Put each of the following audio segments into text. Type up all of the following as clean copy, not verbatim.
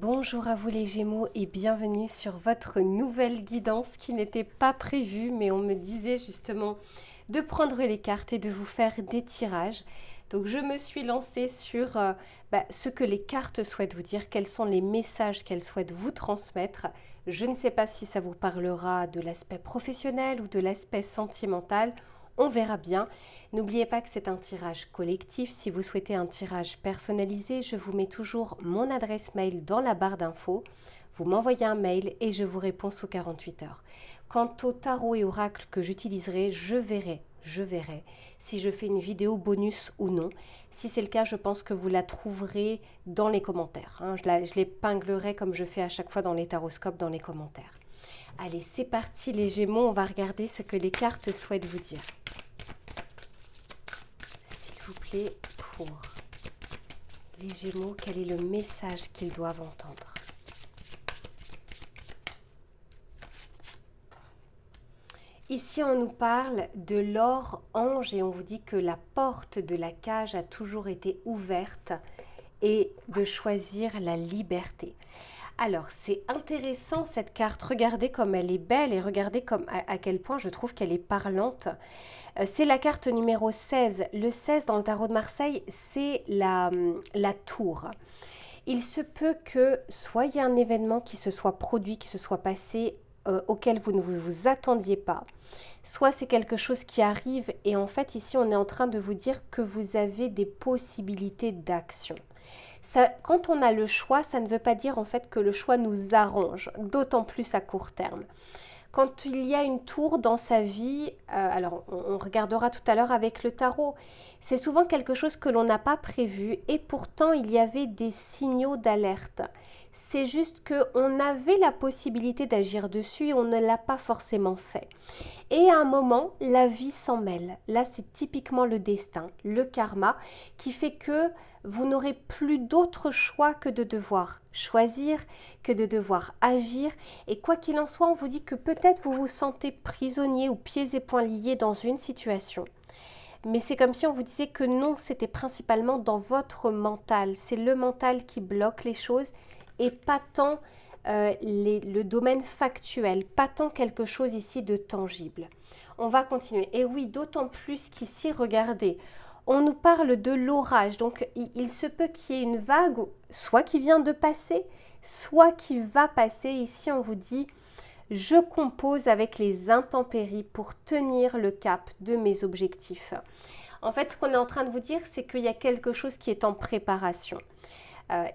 Bonjour à vous les Gémeaux et bienvenue sur votre nouvelle guidance qui n'était pas prévue, mais on me disait justement de prendre les cartes et de vous faire des tirages. Donc je me suis lancée sur ce que les cartes souhaitent vous dire, quels sont les messages qu'elles souhaitent vous transmettre. Je ne sais pas si ça vous parlera de l'aspect professionnel ou de l'aspect sentimental. On verra bien. N'oubliez pas que c'est un tirage collectif. Si vous souhaitez un tirage personnalisé, je vous mets toujours mon adresse mail dans la barre d'infos. Vous m'envoyez un mail et je vous réponds sous 48 heures. Quant au tarot et oracle que j'utiliserai, je verrai si je fais une vidéo bonus ou non. Si c'est le cas, je pense que vous la trouverez dans les commentaires. Je l'épinglerai comme je fais à chaque fois dans les taroscopes dans les commentaires. Allez, c'est parti les Gémeaux, on va regarder ce que les cartes souhaitent vous dire. S'il vous plaît, pour les Gémeaux, quel est le message qu'ils doivent entendre? Ici, on nous parle de l'or ange et on vous dit que la porte de la cage a toujours été ouverte et de choisir la liberté. Alors, c'est intéressant cette carte. Regardez comme elle est belle et regardez comme, à quel point je trouve qu'elle est parlante. C'est la carte numéro 16. Le 16 dans le tarot de Marseille, c'est la tour. Il se peut que soit il y a un événement qui se soit produit, qui se soit passé, auquel vous ne vous attendiez pas, soit c'est quelque chose qui arrive et en fait ici on est en train de vous dire que vous avez des possibilités d'action. Quand on a le choix, ça ne veut pas dire en fait que le choix nous arrange, d'autant plus à court terme. Quand il y a une tour dans sa vie, alors on regardera tout à l'heure avec le tarot, c'est souvent quelque chose que l'on n'a pas prévu et pourtant il y avait des signaux d'alerte. C'est juste qu'on avait la possibilité d'agir dessus et on ne l'a pas forcément fait. Et à un moment, la vie s'en mêle. Là, c'est typiquement le destin, le karma, qui fait que vous n'aurez plus d'autre choix que de devoir choisir, que de devoir agir. Et quoi qu'il en soit, on vous dit que peut-être vous vous sentez prisonnier ou pieds et poings liés dans une situation. Mais c'est comme si on vous disait que non, c'était principalement dans votre mental. C'est le mental qui bloque les choses et pas tant le domaine factuel, pas tant quelque chose ici de tangible. On va continuer. Et oui, d'autant plus qu'ici, regardez, on nous parle de l'orage. Donc, il se peut qu'il y ait une vague, soit qui vient de passer, soit qui va passer. Ici, on vous dit, je compose avec les intempéries pour tenir le cap de mes objectifs. En fait, ce qu'on est en train de vous dire, c'est qu'il y a quelque chose qui est en préparation.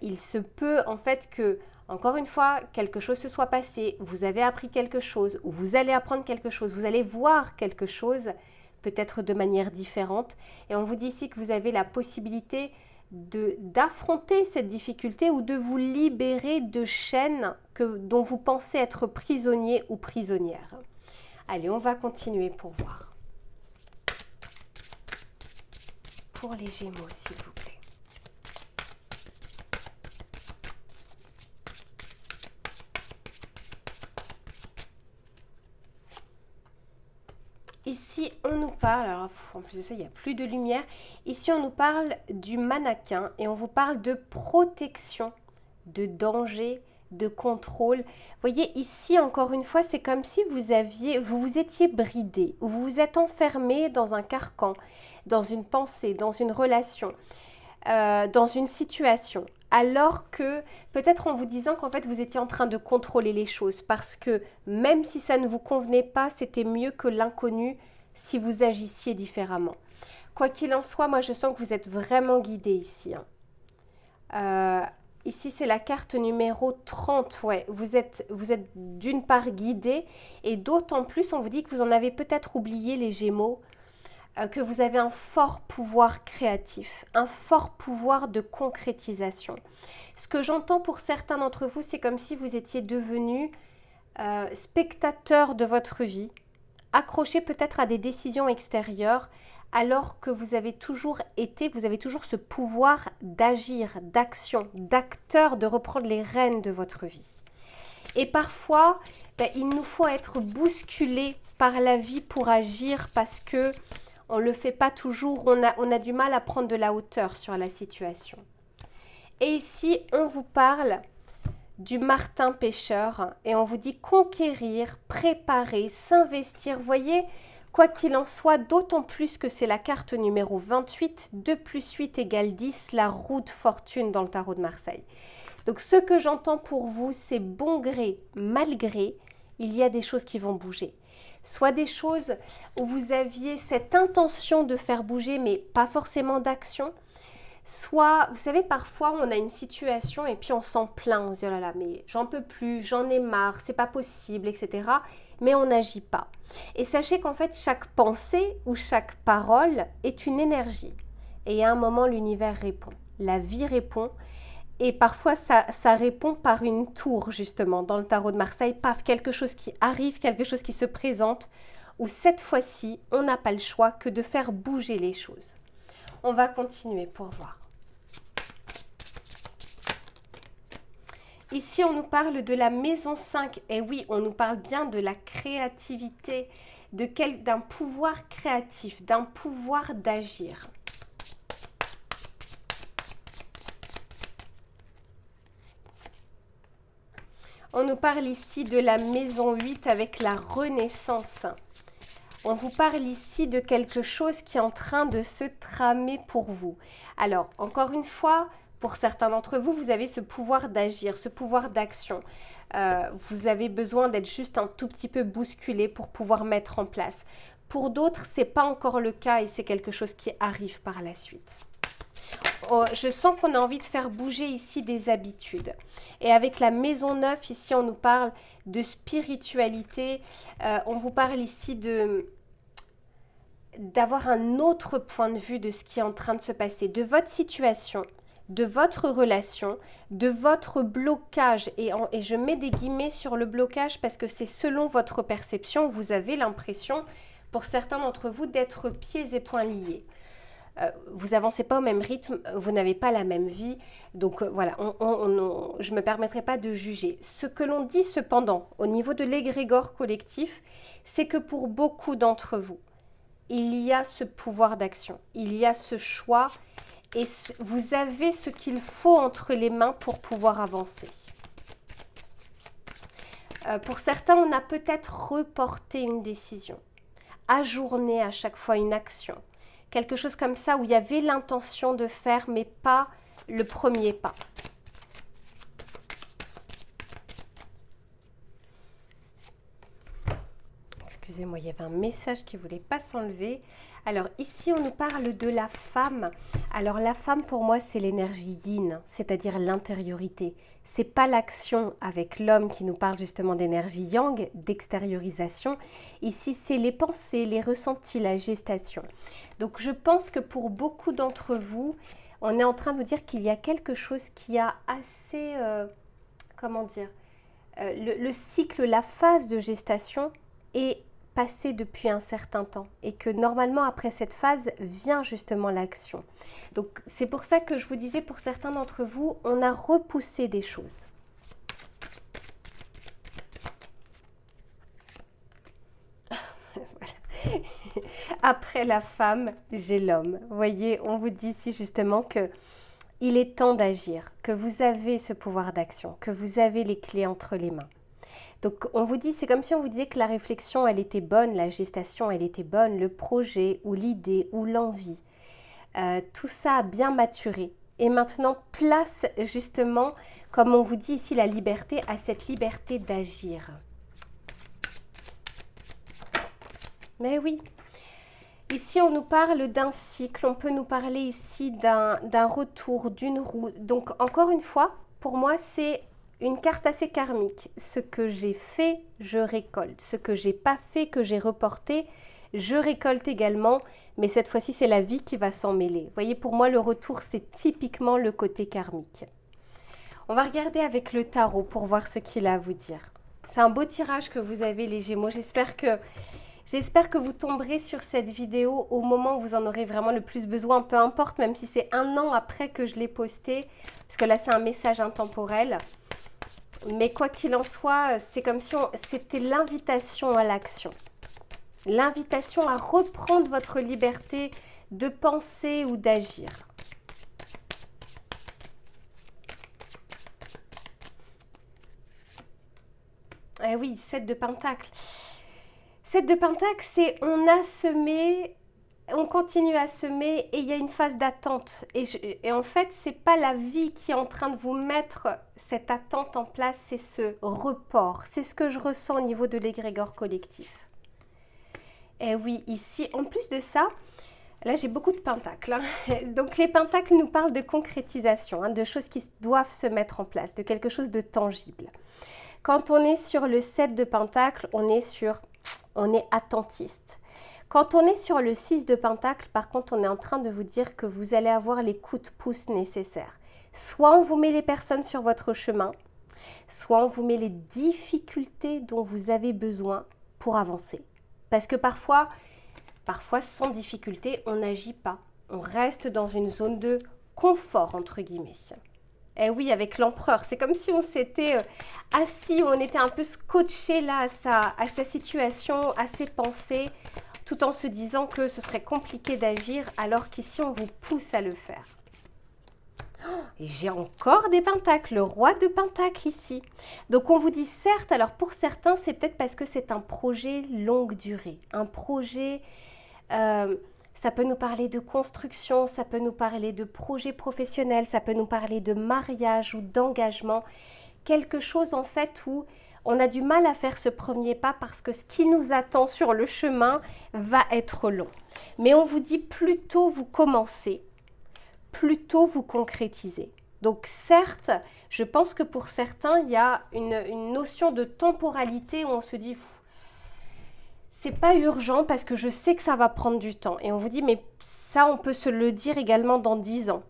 Il se peut en fait que, encore une fois, quelque chose se soit passé, vous avez appris quelque chose, ou vous allez apprendre quelque chose, vous allez voir quelque chose, peut-être de manière différente. Et on vous dit ici que vous avez la possibilité d'affronter cette difficulté ou de vous libérer de chaînes dont vous pensez être prisonnier ou prisonnière. Allez, on va continuer pour voir. Pour les Gémeaux, s'il vous plaît. Ici, on nous parle, alors en plus de ça, il n'y a plus de lumière. Ici, on nous parle du mannequin et on vous parle de protection, de danger, de contrôle. Vous voyez, ici, encore une fois, c'est comme si vous vous étiez bridé ou vous vous êtes enfermé dans un carcan, dans une pensée, dans une relation, dans une situation. Alors que peut-être en vous disant qu'en fait vous étiez en train de contrôler les choses parce que même si ça ne vous convenait pas, c'était mieux que l'inconnu si vous agissiez différemment. Quoi qu'il en soit, moi je sens que vous êtes vraiment guidé ici. Ici c'est la carte numéro 30, ouais. Vous êtes d'une part guidé et d'autant plus on vous dit que vous en avez peut-être oublié les Gémeaux, que vous avez un fort pouvoir créatif, un fort pouvoir de concrétisation. Ce que j'entends pour certains d'entre vous, c'est comme si vous étiez devenu spectateur de votre vie, accroché peut-être à des décisions extérieures, alors que vous avez toujours ce pouvoir d'agir, d'action, d'acteur, de reprendre les rênes de votre vie. Et parfois, il nous faut être bousculé par la vie pour agir parce que on ne le fait pas toujours, on a du mal à prendre de la hauteur sur la situation. Et ici, on vous parle du martin pêcheur et on vous dit conquérir, préparer, s'investir. Voyez, quoi qu'il en soit, d'autant plus que c'est la carte numéro 28, 2 plus 8 égale 10, la roue de fortune dans le tarot de Marseille. Donc ce que j'entends pour vous, c'est bon gré, mal gré, il y a des choses qui vont bouger. Soit des choses où vous aviez cette intention de faire bouger, mais pas forcément d'action. Soit, vous savez, parfois on a une situation et puis on s'en plaint, on se dit oh là là, mais j'en peux plus, j'en ai marre, c'est pas possible, etc. Mais on n'agit pas. Et sachez qu'en fait, chaque pensée ou chaque parole est une énergie. Et à un moment, l'univers répond, la vie répond. Et parfois, ça répond par une tour, justement, dans le tarot de Marseille. Paf, quelque chose qui arrive, quelque chose qui se présente, où cette fois-ci, on n'a pas le choix que de faire bouger les choses. On va continuer pour voir. Ici, on nous parle de la maison 5. Et oui, on nous parle bien de la créativité, d'un pouvoir créatif, d'un pouvoir d'agir. On nous parle ici de la maison 8 avec la renaissance. On vous parle ici de quelque chose qui est en train de se tramer pour vous. Alors, encore une fois, pour certains d'entre vous, vous avez ce pouvoir d'agir, ce pouvoir d'action. Vous avez besoin d'être juste un tout petit peu bousculé pour pouvoir mettre en place. Pour d'autres, ce n'est pas encore le cas et c'est quelque chose qui arrive par la suite. Oh, je sens qu'on a envie de faire bouger ici des habitudes. Et avec la maison 9, ici, on nous parle de spiritualité. On vous parle ici d'avoir un autre point de vue de ce qui est en train de se passer, de votre situation, de votre relation, de votre blocage. Et je mets des guillemets sur le blocage parce que c'est selon votre perception. Vous avez l'impression, pour certains d'entre vous, d'être pieds et poings liés. Vous avancez pas au même rythme, vous n'avez pas la même vie. Donc voilà, je ne me permettrai pas de juger. Ce que l'on dit cependant au niveau de l'égrégore collectif, c'est que pour beaucoup d'entre vous, il y a ce pouvoir d'action, il y a ce choix et vous avez ce qu'il faut entre les mains pour pouvoir avancer. Pour certains, on a peut-être reporté une décision, ajourné à chaque fois une action. Quelque chose comme ça où il y avait l'intention de faire, mais pas le premier pas. Excusez-moi, il y avait un message qui ne voulait pas s'enlever. Alors ici, on nous parle de la femme. Alors la femme, pour moi, c'est l'énergie yin, c'est-à-dire l'intériorité. C'est pas l'action avec l'homme qui nous parle justement d'énergie yang, d'extériorisation. Ici, c'est les pensées, les ressentis, la gestation. Donc je pense que pour beaucoup d'entre vous, on est en train de vous dire qu'il y a quelque chose qui a assez, comment dire, le cycle, la phase de gestation est passé depuis un certain temps et que normalement après cette phase vient justement l'action. Donc c'est pour ça que je vous disais, pour certains d'entre vous, on a repoussé des choses. Voilà. Après la femme, j'ai l'homme. Vous voyez, on vous dit ici justement que il est temps d'agir, que vous avez ce pouvoir d'action, que vous avez les clés entre les mains. Donc on vous dit, c'est comme si on vous disait que la réflexion, elle était bonne, la gestation, elle était bonne, le projet ou l'idée ou l'envie, tout ça a bien maturé. Et maintenant, place justement, comme on vous dit ici, la liberté, à cette liberté d'agir. Mais oui, ici on nous parle d'un cycle, on peut nous parler ici d'un retour, d'une roue. Donc encore une fois, pour moi, c'est une carte assez karmique. Ce que j'ai fait, je récolte. Ce que j'ai pas fait, que j'ai reporté, je récolte également. Mais cette fois-ci, c'est la vie qui va s'en mêler. Vous voyez, pour moi, le retour, c'est typiquement le côté karmique. On va regarder avec le tarot pour voir ce qu'il a à vous dire. C'est un beau tirage que vous avez, les Gémeaux. J'espère que vous tomberez sur cette vidéo au moment où vous en aurez vraiment le plus besoin. Peu importe, même si c'est 1 an après que je l'ai posté. Puisque là, c'est un message intemporel. Mais quoi qu'il en soit, c'est comme si c'était l'invitation à l'action. L'invitation à reprendre votre liberté de penser ou d'agir. Eh oui, 7 de Pentacle. 7 de Pentacle, c'est on a semé, on continue à semer et il y a une phase d'attente. Et en fait, c'est pas la vie qui est en train de vous mettre cette attente en place, c'est ce report. C'est ce que je ressens au niveau de l'égrégore collectif. Et oui, ici, en plus de ça, là j'ai beaucoup de pentacles. Donc les pentacles nous parlent de concrétisation, de choses qui doivent se mettre en place, de quelque chose de tangible. Quand on est sur le 7 de Pentacle, on est attentiste. Quand on est sur le 6 de Pentacle, par contre, on est en train de vous dire que vous allez avoir les coups de pouce nécessaires. Soit on vous met les personnes sur votre chemin, soit on vous met les difficultés dont vous avez besoin pour avancer. Parce que parfois sans difficulté, on n'agit pas. On reste dans une zone de confort, entre guillemets. Eh oui, avec l'empereur, c'est comme si on s'était assis, on était un peu scotché là à sa situation, à ses pensées, tout en se disant que ce serait compliqué d'agir, alors qu'ici, on vous pousse à le faire. Et j'ai encore des pentacles, le roi de pentacles ici. Donc on vous dit certes, alors pour certains, c'est peut-être parce que c'est un projet longue durée, un projet... ça peut nous parler de construction, ça peut nous parler de projet professionnel, ça peut nous parler de mariage ou d'engagement. Quelque chose en fait où on a du mal à faire ce premier pas parce que ce qui nous attend sur le chemin va être long. Mais on vous dit plus tôt vous commencez, plus tôt vous concrétisez. Donc certes, je pense que pour certains, il y a une notion de temporalité où on se dit... c'est pas urgent parce que je sais que ça va prendre du temps. Et on vous dit, mais ça, on peut se le dire également dans 10 ans,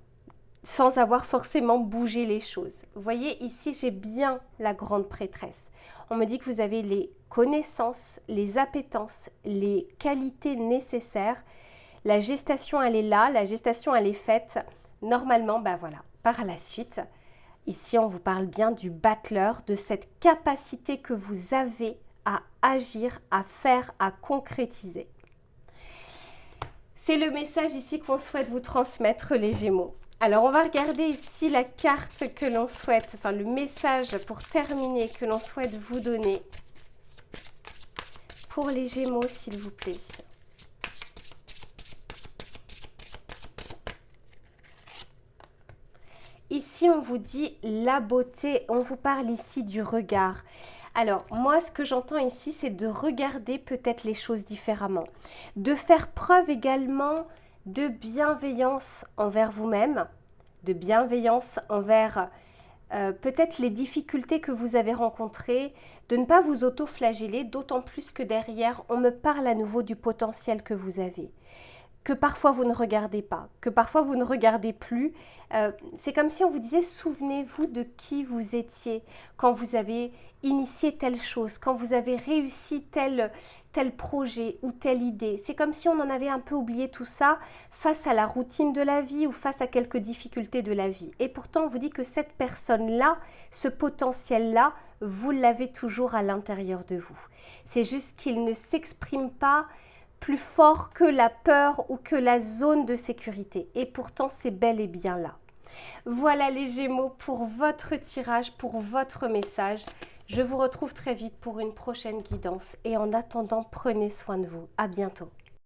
sans avoir forcément bougé les choses. Vous voyez, ici, j'ai bien la grande prêtresse. On me dit que vous avez les connaissances, les appétences, les qualités nécessaires. La gestation, elle est là, la gestation, elle est faite. Normalement, ben voilà, par la suite, ici, on vous parle bien du battleur, de cette capacité que vous avez à agir, à faire, à concrétiser. C'est le message ici qu'on souhaite vous transmettre, les Gémeaux. Alors, on va regarder ici la carte que l'on souhaite, enfin le message pour terminer que l'on souhaite vous donner pour les Gémeaux, s'il vous plaît. Ici, on vous dit la beauté, on vous parle ici du regard. Alors, moi, ce que j'entends ici, c'est de regarder peut-être les choses différemment. De faire preuve également de bienveillance envers vous-même, de bienveillance envers peut-être les difficultés que vous avez rencontrées, de ne pas vous auto-flageller, d'autant plus que derrière, on me parle à nouveau du potentiel que vous avez. Que parfois vous ne regardez pas, que parfois vous ne regardez plus. C'est comme si on vous disait, souvenez-vous de qui vous étiez quand vous avez initié telle chose, quand vous avez réussi tel projet ou telle idée. C'est comme si on en avait un peu oublié tout ça face à la routine de la vie ou face à quelques difficultés de la vie. Et pourtant, on vous dit que cette personne-là, ce potentiel-là, vous l'avez toujours à l'intérieur de vous. C'est juste qu'il ne s'exprime pas plus fort que la peur ou que la zone de sécurité. Et pourtant, c'est bel et bien là. Voilà les Gémeaux pour votre tirage, pour votre message. Je vous retrouve très vite pour une prochaine guidance. Et en attendant, prenez soin de vous. À bientôt.